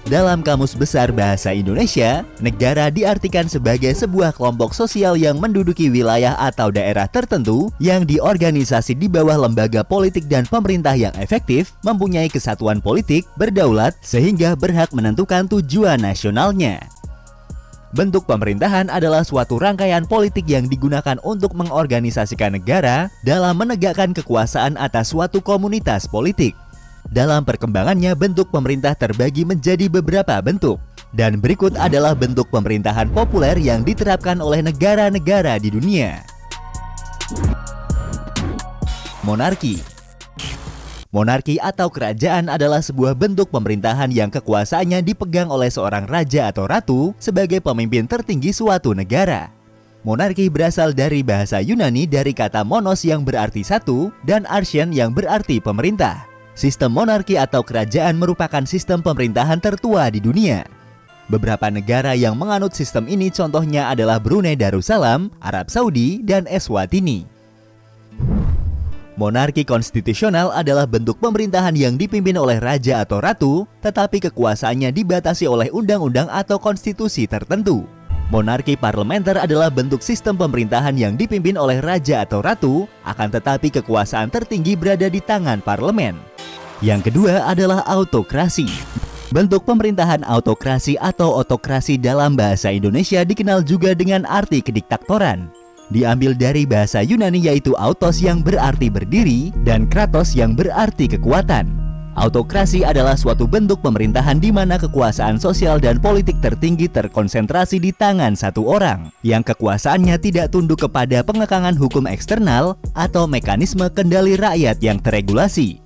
Dalam Kamus Besar Bahasa Indonesia, negara diartikan sebagai sebuah kelompok sosial yang menduduki wilayah atau daerah tertentu yang diorganisasi di bawah lembaga politik dan pemerintah yang efektif, mempunyai kesatuan politik, berdaulat, sehingga berhak menentukan tujuan nasionalnya. Bentuk pemerintahan adalah suatu rangkaian politik yang digunakan untuk mengorganisasikan negara dalam menegakkan kekuasaan atas suatu komunitas politik. Dalam perkembangannya, bentuk pemerintah terbagi menjadi beberapa bentuk. Dan berikut adalah bentuk pemerintahan populer yang diterapkan oleh negara-negara di dunia. Monarki. Monarki atau kerajaan adalah sebuah bentuk pemerintahan yang kekuasaannya dipegang oleh seorang raja atau ratu sebagai pemimpin tertinggi suatu negara. Monarki berasal dari bahasa Yunani dari kata monos yang berarti satu dan archen yang berarti pemerintah. Sistem monarki atau kerajaan merupakan sistem pemerintahan tertua di dunia. Beberapa negara yang menganut sistem ini contohnya adalah Brunei Darussalam, Arab Saudi, dan Eswatini. Monarki konstitusional adalah bentuk pemerintahan yang dipimpin oleh raja atau ratu, tetapi kekuasaannya dibatasi oleh undang-undang atau konstitusi tertentu. Monarki parlementer adalah bentuk sistem pemerintahan yang dipimpin oleh raja atau ratu, akan tetapi kekuasaan tertinggi berada di tangan parlemen. Yang kedua adalah autokrasi. Bentuk pemerintahan autokrasi atau otokrasi dalam bahasa Indonesia dikenal juga dengan arti kediktatoran. Diambil dari bahasa Yunani yaitu autos yang berarti berdiri dan kratos yang berarti kekuatan. Autokrasi adalah suatu bentuk pemerintahan di mana kekuasaan sosial dan politik tertinggi terkonsentrasi di tangan satu orang, yang kekuasaannya tidak tunduk kepada pengekangan hukum eksternal atau mekanisme kendali rakyat yang terregulasi.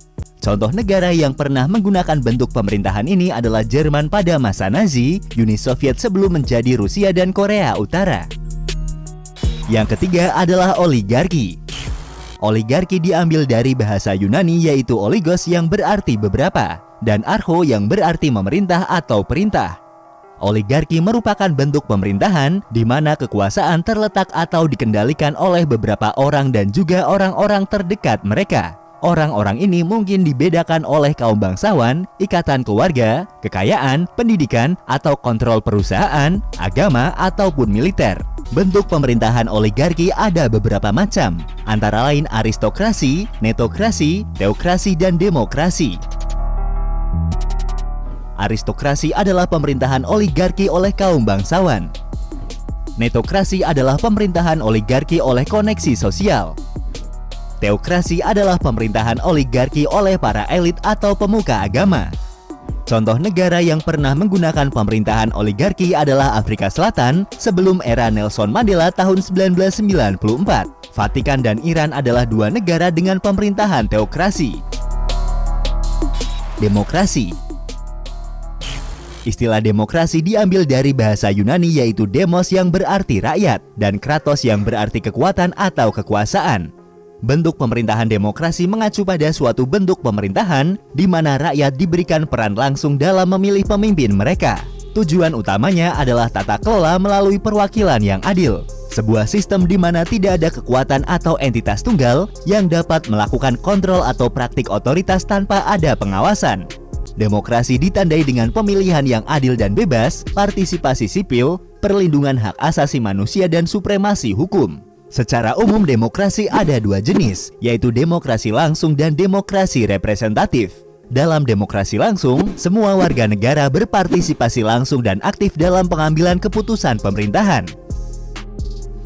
Contoh negara yang pernah menggunakan bentuk pemerintahan ini adalah Jerman pada masa Nazi, Uni Soviet sebelum menjadi Rusia dan Korea Utara. Yang ketiga adalah oligarki. Oligarki diambil dari bahasa Yunani yaitu oligos yang berarti beberapa, dan archo yang berarti memerintah atau perintah. Oligarki merupakan bentuk pemerintahan di mana kekuasaan terletak atau dikendalikan oleh beberapa orang dan juga orang-orang terdekat mereka. Orang-orang ini mungkin dibedakan oleh kaum bangsawan, ikatan keluarga, kekayaan, pendidikan, atau kontrol perusahaan, agama, ataupun militer. Bentuk pemerintahan oligarki ada beberapa macam, antara lain aristokrasi, netokrasi, teokrasi, dan demokrasi. Aristokrasi adalah pemerintahan oligarki oleh kaum bangsawan. Netokrasi adalah pemerintahan oligarki oleh koneksi sosial. Teokrasi adalah pemerintahan oligarki oleh para elit atau pemuka agama. Contoh negara yang pernah menggunakan pemerintahan oligarki adalah Afrika Selatan sebelum era Nelson Mandela tahun 1994. Vatikan dan Iran adalah dua negara dengan pemerintahan teokrasi. Demokrasi. Istilah demokrasi diambil dari bahasa Yunani yaitu demos yang berarti rakyat dan kratos yang berarti kekuatan atau kekuasaan. Bentuk pemerintahan demokrasi mengacu pada suatu bentuk pemerintahan di mana rakyat diberikan peran langsung dalam memilih pemimpin mereka. Tujuan utamanya adalah tata kelola melalui perwakilan yang adil. Sebuah sistem di mana tidak ada kekuatan atau entitas tunggal yang dapat melakukan kontrol atau praktik otoritas tanpa ada pengawasan. Demokrasi ditandai dengan pemilihan yang adil dan bebas, partisipasi sipil, perlindungan hak asasi manusia, dan supremasi hukum. Secara umum demokrasi ada dua jenis, yaitu demokrasi langsung dan demokrasi representatif. Dalam demokrasi langsung, semua warga negara berpartisipasi langsung dan aktif dalam pengambilan keputusan pemerintahan.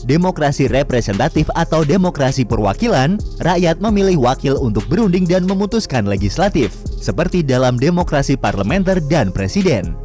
Demokrasi representatif atau demokrasi perwakilan, rakyat memilih wakil untuk berunding dan memutuskan legislatif, seperti dalam demokrasi parlementer dan presiden.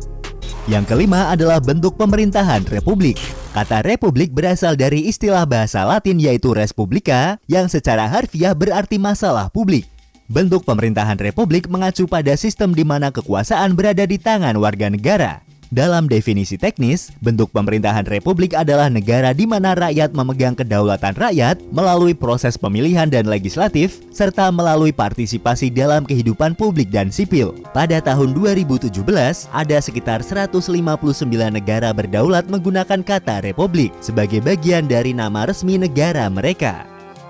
Yang kelima adalah bentuk pemerintahan republik. Kata republik berasal dari istilah bahasa Latin yaitu res publica yang secara harfiah berarti masalah publik. Bentuk pemerintahan republik mengacu pada sistem di mana kekuasaan berada di tangan warga negara. Dalam definisi teknis, bentuk pemerintahan republik adalah negara di mana rakyat memegang kedaulatan rakyat melalui proses pemilihan dan legislatif, serta melalui partisipasi dalam kehidupan publik dan sipil. Pada tahun 2017, ada sekitar 159 negara berdaulat menggunakan kata republik sebagai bagian dari nama resmi negara mereka.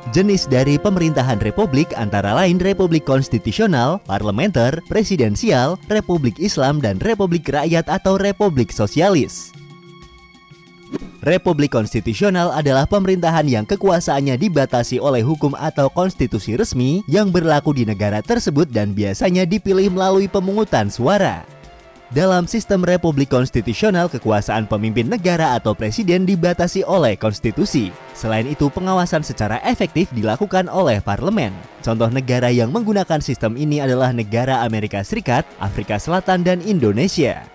Jenis dari pemerintahan republik antara lain republik konstitusional, parlementer, presidensial, republik Islam, dan republik rakyat atau republik sosialis. Republik konstitusional adalah pemerintahan yang kekuasaannya dibatasi oleh hukum atau konstitusi resmi yang berlaku di negara tersebut dan biasanya dipilih melalui pemungutan suara. Dalam sistem republik konstitusional, kekuasaan pemimpin negara atau presiden dibatasi oleh konstitusi. Selain itu, pengawasan secara efektif dilakukan oleh parlemen. Contoh negara yang menggunakan sistem ini adalah negara Amerika Serikat, Afrika Selatan, dan Indonesia.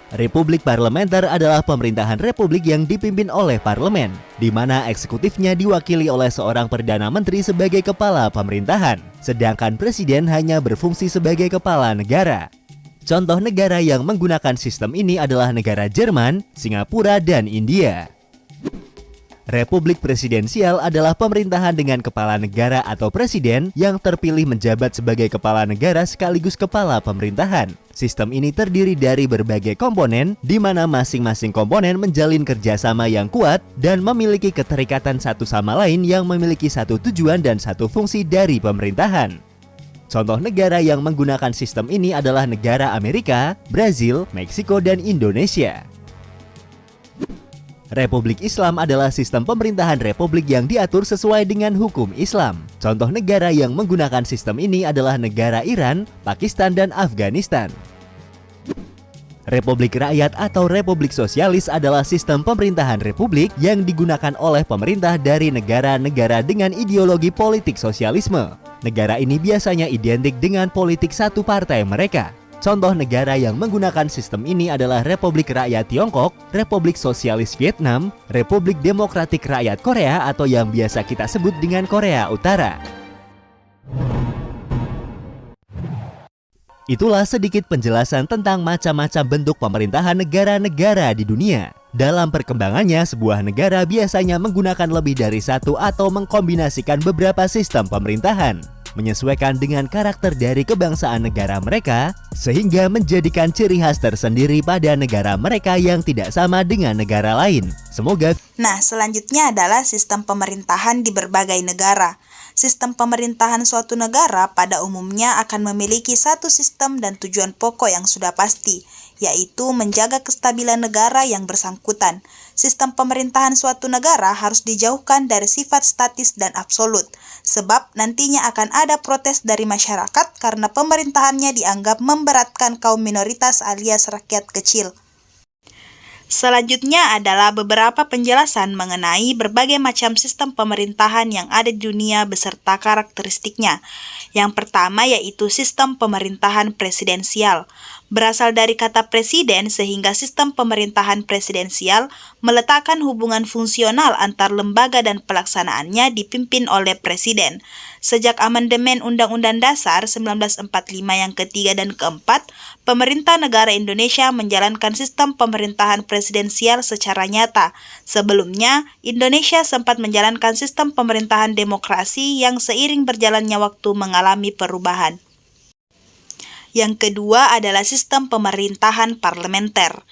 Republik parlementer adalah pemerintahan republik yang dipimpin oleh parlemen, di mana eksekutifnya diwakili oleh seorang perdana menteri sebagai kepala pemerintahan, sedangkan presiden hanya berfungsi sebagai kepala negara. Contoh negara yang menggunakan sistem ini adalah negara Jerman, Singapura, dan India. Republik presidensial adalah pemerintahan dengan kepala negara atau presiden yang terpilih menjabat sebagai kepala negara sekaligus kepala pemerintahan. Sistem ini terdiri dari berbagai komponen, di mana masing-masing komponen menjalin kerjasama yang kuat dan memiliki keterikatan satu sama lain yang memiliki satu tujuan dan satu fungsi dari pemerintahan. Contoh negara yang menggunakan sistem ini adalah negara Amerika, Brazil, Meksiko, dan Indonesia. Republik Islam adalah sistem pemerintahan republik yang diatur sesuai dengan hukum Islam. Contoh negara yang menggunakan sistem ini adalah negara Iran, Pakistan, dan Afghanistan. Republik rakyat atau republik sosialis adalah sistem pemerintahan republik yang digunakan oleh pemerintah dari negara-negara dengan ideologi politik sosialisme. Negara ini biasanya identik dengan politik satu partai mereka. Contoh negara yang menggunakan sistem ini adalah Republik Rakyat Tiongkok, Republik Sosialis Vietnam, Republik Demokratik Rakyat Korea atau yang biasa kita sebut dengan Korea Utara. Itulah sedikit penjelasan tentang macam-macam bentuk pemerintahan negara-negara di dunia. Dalam perkembangannya, sebuah negara biasanya menggunakan lebih dari satu atau mengkombinasikan beberapa sistem pemerintahan, menyesuaikan dengan karakter dari kebangsaan negara mereka, sehingga menjadikan ciri khas tersendiri pada negara mereka yang tidak sama dengan negara lain. Nah, selanjutnya adalah sistem pemerintahan di berbagai negara. Sistem pemerintahan suatu negara pada umumnya akan memiliki satu sistem dan tujuan pokok yang sudah pasti, yaitu menjaga kestabilan negara yang bersangkutan. Sistem pemerintahan suatu negara harus dijauhkan dari sifat statis dan absolut, sebab nantinya akan ada protes dari masyarakat karena pemerintahannya dianggap memberatkan kaum minoritas alias rakyat kecil. Selanjutnya adalah beberapa penjelasan mengenai berbagai macam sistem pemerintahan yang ada di dunia beserta karakteristiknya. Yang pertama yaitu sistem pemerintahan presidensial. Berasal dari kata presiden sehingga sistem pemerintahan presidensial meletakkan hubungan fungsional antar lembaga dan pelaksanaannya dipimpin oleh presiden. Sejak amandemen Undang-Undang Dasar 1945 yang ketiga dan keempat, pemerintah negara Indonesia menjalankan sistem pemerintahan presidensial secara nyata. Sebelumnya, Indonesia sempat menjalankan sistem pemerintahan demokrasi yang seiring berjalannya waktu mengalami perubahan. Yang kedua adalah sistem pemerintahan parlementer.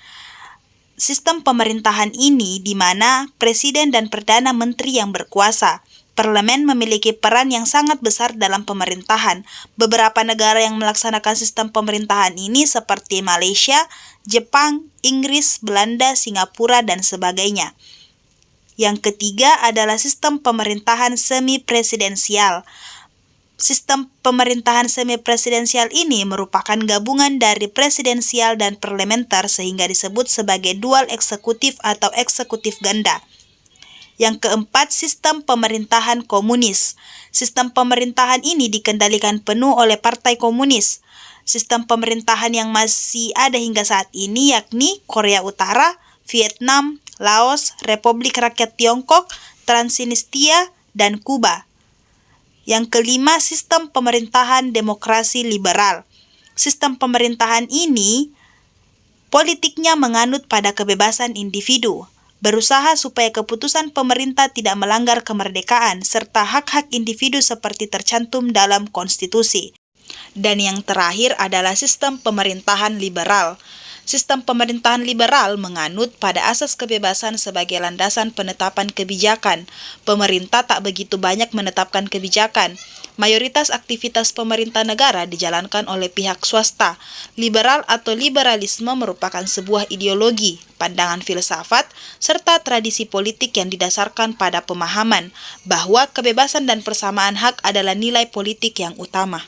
Sistem pemerintahan ini di mana presiden dan perdana menteri yang berkuasa. Parlemen memiliki peran yang sangat besar dalam pemerintahan. Beberapa negara yang melaksanakan sistem pemerintahan ini seperti Malaysia, Jepang, Inggris, Belanda, Singapura, dan sebagainya. Yang ketiga adalah sistem pemerintahan semi-presidensial. Sistem pemerintahan semi-presidensial ini merupakan gabungan dari presidensial dan parlementer sehingga disebut sebagai dual eksekutif atau eksekutif ganda. Yang keempat, sistem pemerintahan komunis. Sistem pemerintahan ini dikendalikan penuh oleh Partai Komunis. Sistem pemerintahan yang masih ada hingga saat ini yakni Korea Utara, Vietnam, Laos, Republik Rakyat Tiongkok, Transnistria, dan Kuba. Yang kelima, sistem pemerintahan demokrasi liberal. Sistem pemerintahan ini politiknya menganut pada kebebasan individu, berusaha supaya keputusan pemerintah tidak melanggar kemerdekaan serta hak-hak individu seperti tercantum dalam konstitusi. Dan yang terakhir adalah sistem pemerintahan liberal. Sistem pemerintahan liberal menganut pada asas kebebasan sebagai landasan penetapan kebijakan. Pemerintah tak begitu banyak menetapkan kebijakan. Mayoritas aktivitas pemerintah negara dijalankan oleh pihak swasta. Liberal atau liberalisme merupakan sebuah ideologi, pandangan filsafat, serta tradisi politik yang didasarkan pada pemahaman bahwa kebebasan dan persamaan hak adalah nilai politik yang utama.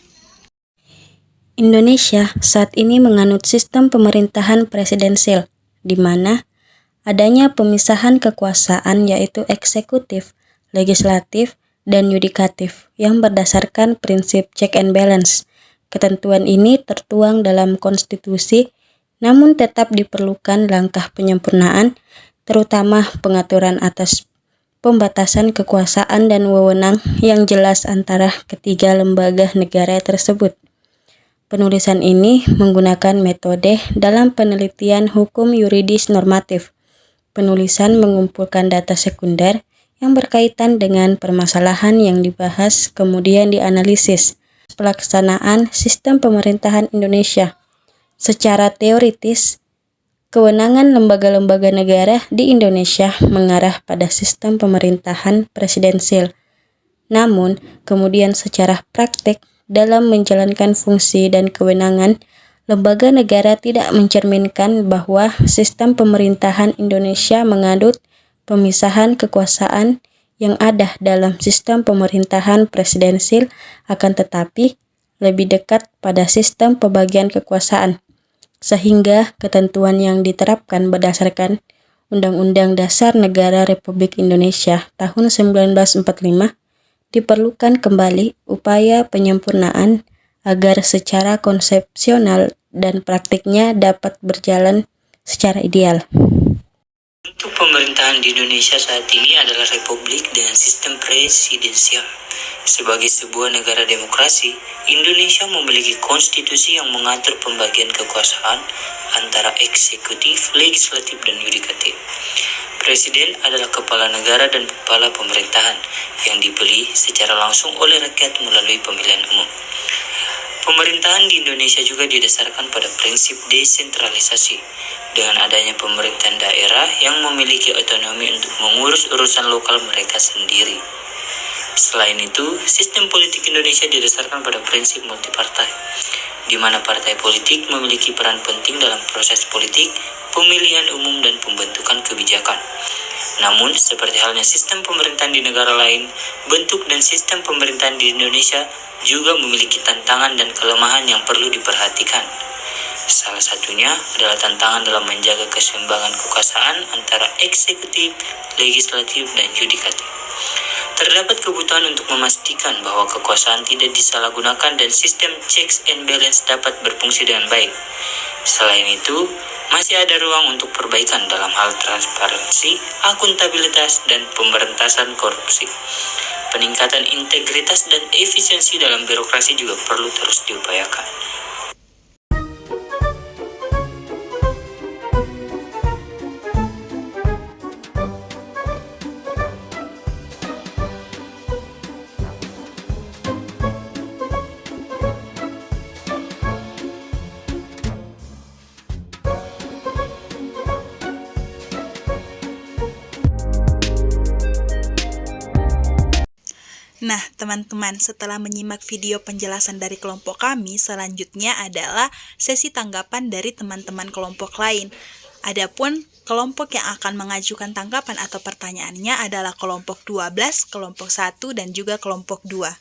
Indonesia saat ini menganut sistem pemerintahan presidensil, di mana adanya pemisahan kekuasaan yaitu eksekutif, legislatif, dan yudikatif yang berdasarkan prinsip check and balance. Ketentuan ini tertuang dalam konstitusi, namun tetap diperlukan langkah penyempurnaan, terutama pengaturan atas pembatasan kekuasaan dan wewenang yang jelas antara ketiga lembaga negara tersebut. Penulisan ini menggunakan metode dalam penelitian hukum yuridis normatif. Penulisan mengumpulkan data sekunder yang berkaitan dengan permasalahan yang dibahas, kemudian dianalisis. Pelaksanaan sistem pemerintahan Indonesia. Secara teoritis, kewenangan lembaga-lembaga negara di Indonesia mengarah pada sistem pemerintahan presidensil. Namun, kemudian secara praktik, dalam menjalankan fungsi dan kewenangan, lembaga negara tidak mencerminkan bahwa sistem pemerintahan Indonesia menganut pemisahan kekuasaan yang ada dalam sistem pemerintahan presidensil, akan tetapi lebih dekat pada sistem pembagian kekuasaan, sehingga ketentuan yang diterapkan berdasarkan Undang-Undang Dasar Negara Republik Indonesia tahun 1945 diperlukan kembali upaya penyempurnaan agar secara konsepsional dan praktiknya dapat berjalan secara ideal. Bentuk pemerintahan di Indonesia saat ini adalah republik dengan sistem presidensial. Sebagai sebuah negara demokrasi, Indonesia memiliki konstitusi yang mengatur pembagian kekuasaan antara eksekutif, legislatif, dan yudikatif. Presiden adalah kepala negara dan kepala pemerintahan yang dipilih secara langsung oleh rakyat melalui pemilihan umum. Pemerintahan di Indonesia juga didasarkan pada prinsip desentralisasi, dengan adanya pemerintahan daerah yang memiliki otonomi untuk mengurus urusan lokal mereka sendiri. Selain itu, sistem politik Indonesia didasarkan pada prinsip multipartai, di mana partai politik memiliki peran penting dalam proses politik, pemilihan umum, dan pembentukan kebijakan. Namun, seperti halnya sistem pemerintahan di negara lain, bentuk dan sistem pemerintahan di Indonesia juga memiliki tantangan dan kelemahan yang perlu diperhatikan. Salah satunya adalah tantangan dalam menjaga keseimbangan kekuasaan antara eksekutif, legislatif, dan yudikatif. Terdapat kebutuhan untuk memastikan bahwa kekuasaan tidak disalahgunakan dan sistem checks and balance dapat berfungsi dengan baik. Selain itu, masih ada ruang untuk perbaikan dalam hal transparansi, akuntabilitas, dan pemberantasan korupsi. Peningkatan integritas dan efisiensi dalam birokrasi juga perlu terus diupayakan. Nah, teman-teman, setelah menyimak video penjelasan dari kelompok kami, selanjutnya adalah sesi tanggapan dari teman-teman kelompok lain. Adapun kelompok yang akan mengajukan tanggapan atau pertanyaannya adalah kelompok 12, kelompok 1, dan juga kelompok 2.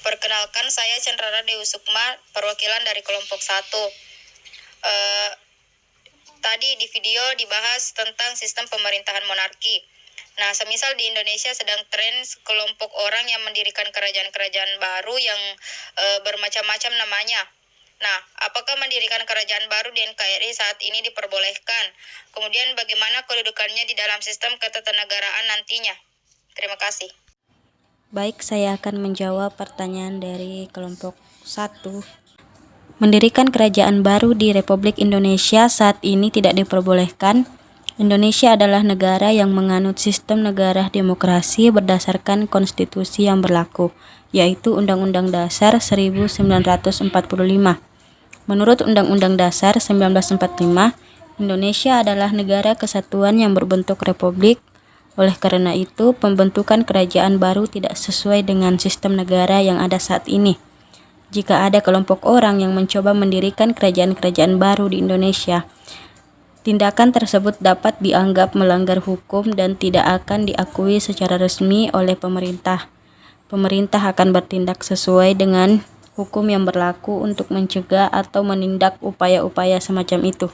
Perkenalkan, saya Chandrara Dewi Sukma, perwakilan dari kelompok 1. Tadi di video dibahas tentang sistem pemerintahan monarki. Nah, semisal di Indonesia sedang tren kelompok orang yang mendirikan kerajaan-kerajaan baru yang bermacam-macam namanya. Nah, apakah mendirikan kerajaan baru di NKRI saat ini diperbolehkan? Kemudian bagaimana kedudukannya di dalam sistem ketatanegaraan nantinya? Terima kasih. Baik, saya akan menjawab pertanyaan dari kelompok 1. Mendirikan kerajaan baru di Republik Indonesia saat ini tidak diperbolehkan. Indonesia adalah negara yang menganut sistem negara demokrasi berdasarkan konstitusi yang berlaku, yaitu Undang-Undang Dasar 1945. Menurut Undang-Undang Dasar 1945, Indonesia adalah negara kesatuan yang berbentuk republik. Oleh karena itu, pembentukan kerajaan baru tidak sesuai dengan sistem negara yang ada saat ini. Jika ada kelompok orang yang mencoba mendirikan kerajaan-kerajaan baru di Indonesia, tindakan tersebut dapat dianggap melanggar hukum dan tidak akan diakui secara resmi oleh pemerintah. Pemerintah akan bertindak sesuai dengan hukum yang berlaku untuk mencegah atau menindak upaya-upaya semacam itu.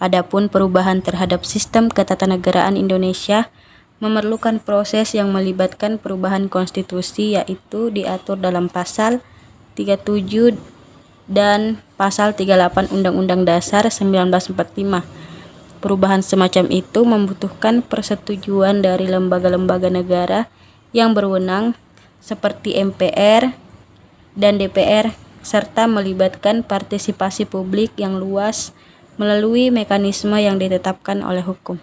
Adapun perubahan terhadap sistem ketatanegaraan Indonesia memerlukan proses yang melibatkan perubahan konstitusi, yaitu diatur dalam pasal 37 dan pasal 38 Undang-Undang Dasar 1945. Perubahan semacam itu membutuhkan persetujuan dari lembaga-lembaga negara yang berwenang seperti MPR dan DPR, serta melibatkan partisipasi publik yang luas melalui mekanisme yang ditetapkan oleh hukum.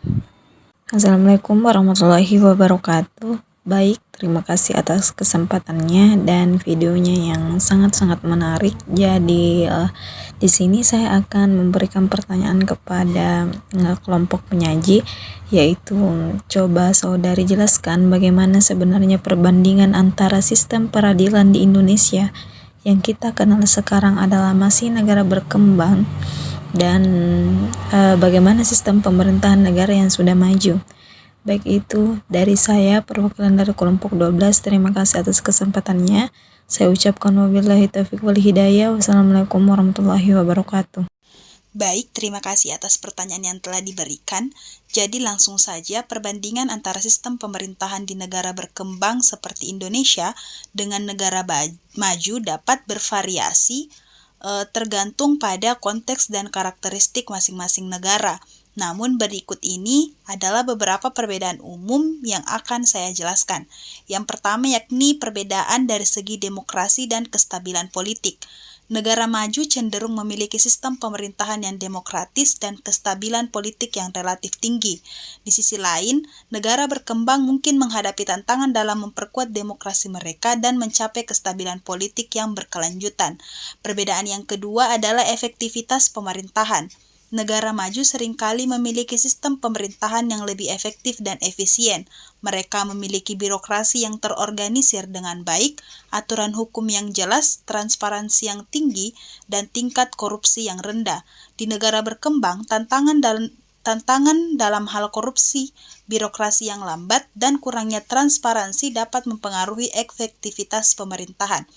Assalamualaikum warahmatullahi wabarakatuh. Baik, terima kasih atas kesempatannya dan videonya yang sangat-sangat menarik. Jadi di sini saya akan memberikan pertanyaan kepada kelompok penyaji, yaitu coba saudari jelaskan bagaimana sebenarnya perbandingan antara sistem peradilan di Indonesia yang kita kenal sekarang adalah masih negara berkembang dan bagaimana sistem pemerintahan negara yang sudah maju. Baik, itu dari saya, perwakilan dari kelompok 12. Terima kasih atas kesempatannya. Saya ucapkan wabillahi taufiq wal hidayah. Wassalamualaikum warahmatullahi wabarakatuh. Baik, terima kasih atas pertanyaan yang telah diberikan. Jadi langsung saja, perbandingan antara sistem pemerintahan di negara berkembang seperti Indonesia dengan negara maju dapat bervariasi tergantung pada konteks dan karakteristik masing-masing negara. Namun berikut ini adalah beberapa perbedaan umum yang akan saya jelaskan. Yang pertama yakni perbedaan dari segi demokrasi dan kestabilan politik. Negara maju cenderung memiliki sistem pemerintahan yang demokratis dan kestabilan politik yang relatif tinggi. Di sisi lain, negara berkembang mungkin menghadapi tantangan dalam memperkuat demokrasi mereka dan mencapai kestabilan politik yang berkelanjutan. Perbedaan yang kedua adalah efektivitas pemerintahan. Negara maju seringkali memiliki sistem pemerintahan yang lebih efektif dan efisien. Mereka memiliki birokrasi yang terorganisir dengan baik, aturan hukum yang jelas, transparansi yang tinggi, dan tingkat korupsi yang rendah. Di negara berkembang, tantangan dalam hal korupsi, birokrasi yang lambat, dan kurangnya transparansi dapat mempengaruhi efektivitas pemerintahan.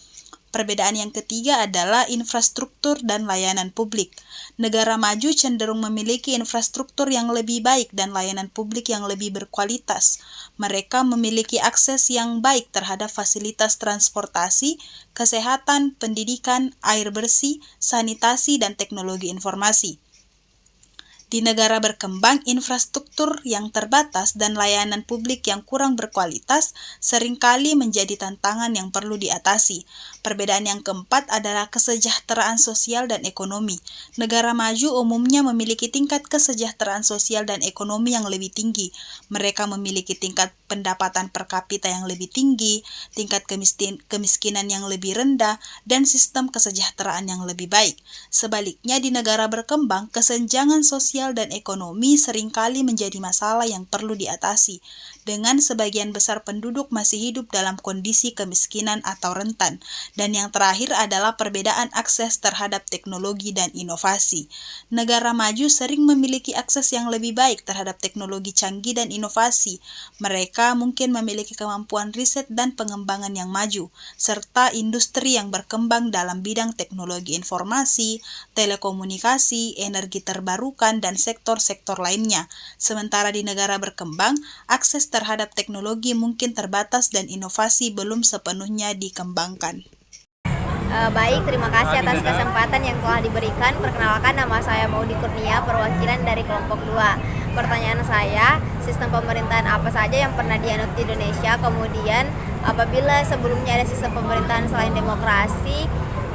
Perbedaan yang ketiga adalah infrastruktur dan layanan publik. Negara maju cenderung memiliki infrastruktur yang lebih baik dan layanan publik yang lebih berkualitas. Mereka memiliki akses yang baik terhadap fasilitas transportasi, kesehatan, pendidikan, air bersih, sanitasi, dan teknologi informasi. Di negara berkembang, infrastruktur yang terbatas dan layanan publik yang kurang berkualitas seringkali menjadi tantangan yang perlu diatasi. Perbedaan yang keempat adalah kesejahteraan sosial dan ekonomi. Negara maju umumnya memiliki tingkat kesejahteraan sosial dan ekonomi yang lebih tinggi. Mereka memiliki tingkat pendapatan per kapita yang lebih tinggi, tingkat kemiskinan yang lebih rendah, dan sistem kesejahteraan yang lebih baik. Sebaliknya, di negara berkembang, kesenjangan sosial dan ekonomi seringkali menjadi masalah yang perlu diatasi, dengan sebagian besar penduduk masih hidup dalam kondisi kemiskinan atau rentan. Dan yang terakhir adalah perbedaan akses terhadap teknologi dan inovasi. Negara maju sering memiliki akses yang lebih baik terhadap teknologi canggih dan inovasi. Mereka mungkin memiliki kemampuan riset dan pengembangan yang maju, serta industri yang berkembang dalam bidang teknologi informasi, telekomunikasi, energi terbarukan, dan sektor-sektor lainnya. Sementara di negara berkembang, akses terhadap teknologi mungkin terbatas dan inovasi belum sepenuhnya dikembangkan. Baik, terima kasih atas kesempatan yang telah diberikan. Perkenalkan, nama saya Maudy Kurnia, perwakilan dari kelompok 2. Pertanyaan saya, sistem pemerintahan apa saja yang pernah dianut di Indonesia? Kemudian, apabila sebelumnya ada sistem pemerintahan selain demokrasi,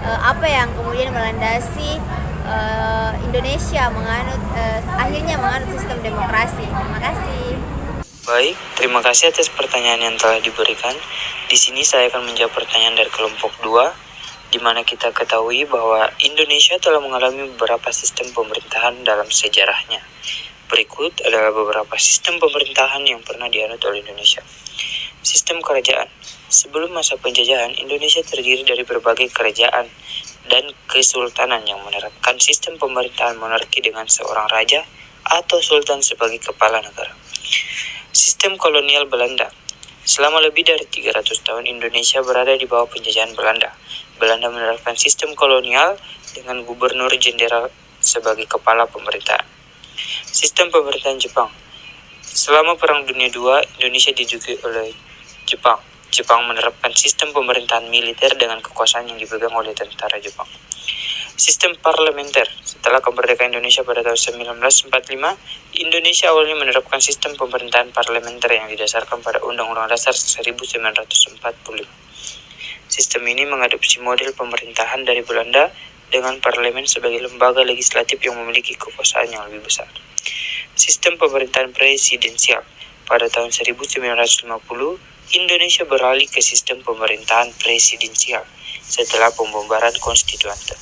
apa yang kemudian melandasi Indonesia akhirnya menganut sistem demokrasi? Terima kasih. Baik, terima kasih atas pertanyaan yang telah diberikan. Di sini saya akan menjawab pertanyaan dari kelompok 2. di mana kita ketahui bahwa Indonesia telah mengalami beberapa sistem pemerintahan dalam sejarahnya. Berikut adalah beberapa sistem pemerintahan yang pernah dianut oleh Indonesia. Sistem kerajaan. Sebelum masa penjajahan, Indonesia terdiri dari berbagai kerajaan dan kesultanan yang menerapkan sistem pemerintahan monarki dengan seorang raja atau sultan sebagai kepala negara. Sistem kolonial Belanda. Selama lebih dari 300 tahun Indonesia berada di bawah penjajahan Belanda. Belanda menerapkan sistem kolonial dengan gubernur jenderal sebagai kepala pemerintahan. Sistem pemerintahan Jepang. Selama Perang Dunia II, Indonesia diduduki oleh Jepang. Jepang menerapkan sistem pemerintahan militer dengan kekuasaan yang dipegang oleh tentara Jepang. Sistem parlementer. Setelah kemerdekaan Indonesia pada tahun 1945, Indonesia awalnya menerapkan sistem pemerintahan parlementer yang didasarkan pada Undang-Undang Dasar 1945. Sistem ini mengadopsi model pemerintahan dari Belanda dengan parlemen sebagai lembaga legislatif yang memiliki kekuasaan yang lebih besar. Sistem pemerintahan presidensial. Pada tahun 1950, Indonesia beralih ke sistem pemerintahan presidensial setelah pembubaran konstituante.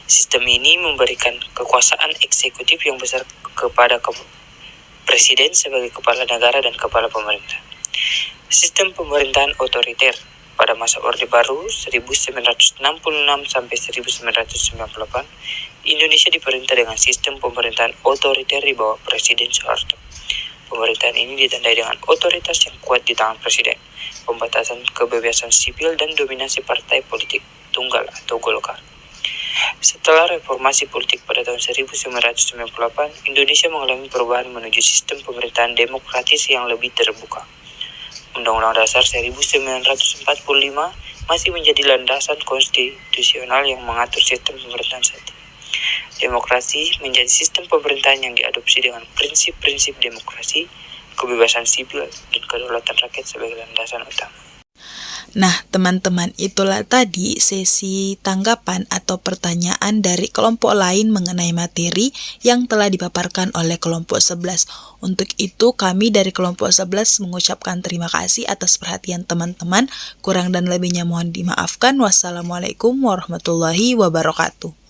Sistem ini memberikan kekuasaan eksekutif yang besar kepada presiden sebagai kepala negara dan kepala pemerintah. Sistem pemerintahan otoriter. Pada masa Orde Baru 1966 sampai 1998, Indonesia diperintah dengan sistem pemerintahan otoriter di bawah Presiden Soeharto. Pemerintahan ini ditandai dengan otoritas yang kuat di tangan presiden, pembatasan kebebasan sipil dan dominasi partai politik tunggal atau Golkar. Setelah reformasi politik pada tahun 1998, Indonesia mengalami perubahan menuju sistem pemerintahan demokratis yang lebih terbuka. Undang-Undang Dasar 1945 masih menjadi landasan konstitusional yang mengatur sistem pemerintahan saat ini. Demokrasi menjadi sistem pemerintahan yang diadopsi dengan prinsip-prinsip demokrasi, kebebasan sipil, dan kedaulatan rakyat sebagai landasan utama. Nah, teman-teman, itulah tadi sesi tanggapan atau pertanyaan dari kelompok lain mengenai materi yang telah dipaparkan oleh kelompok 11. Untuk itu, kami dari kelompok 11 mengucapkan terima kasih atas perhatian teman-teman. Kurang dan lebihnya mohon dimaafkan. Wassalamualaikum warahmatullahi wabarakatuh.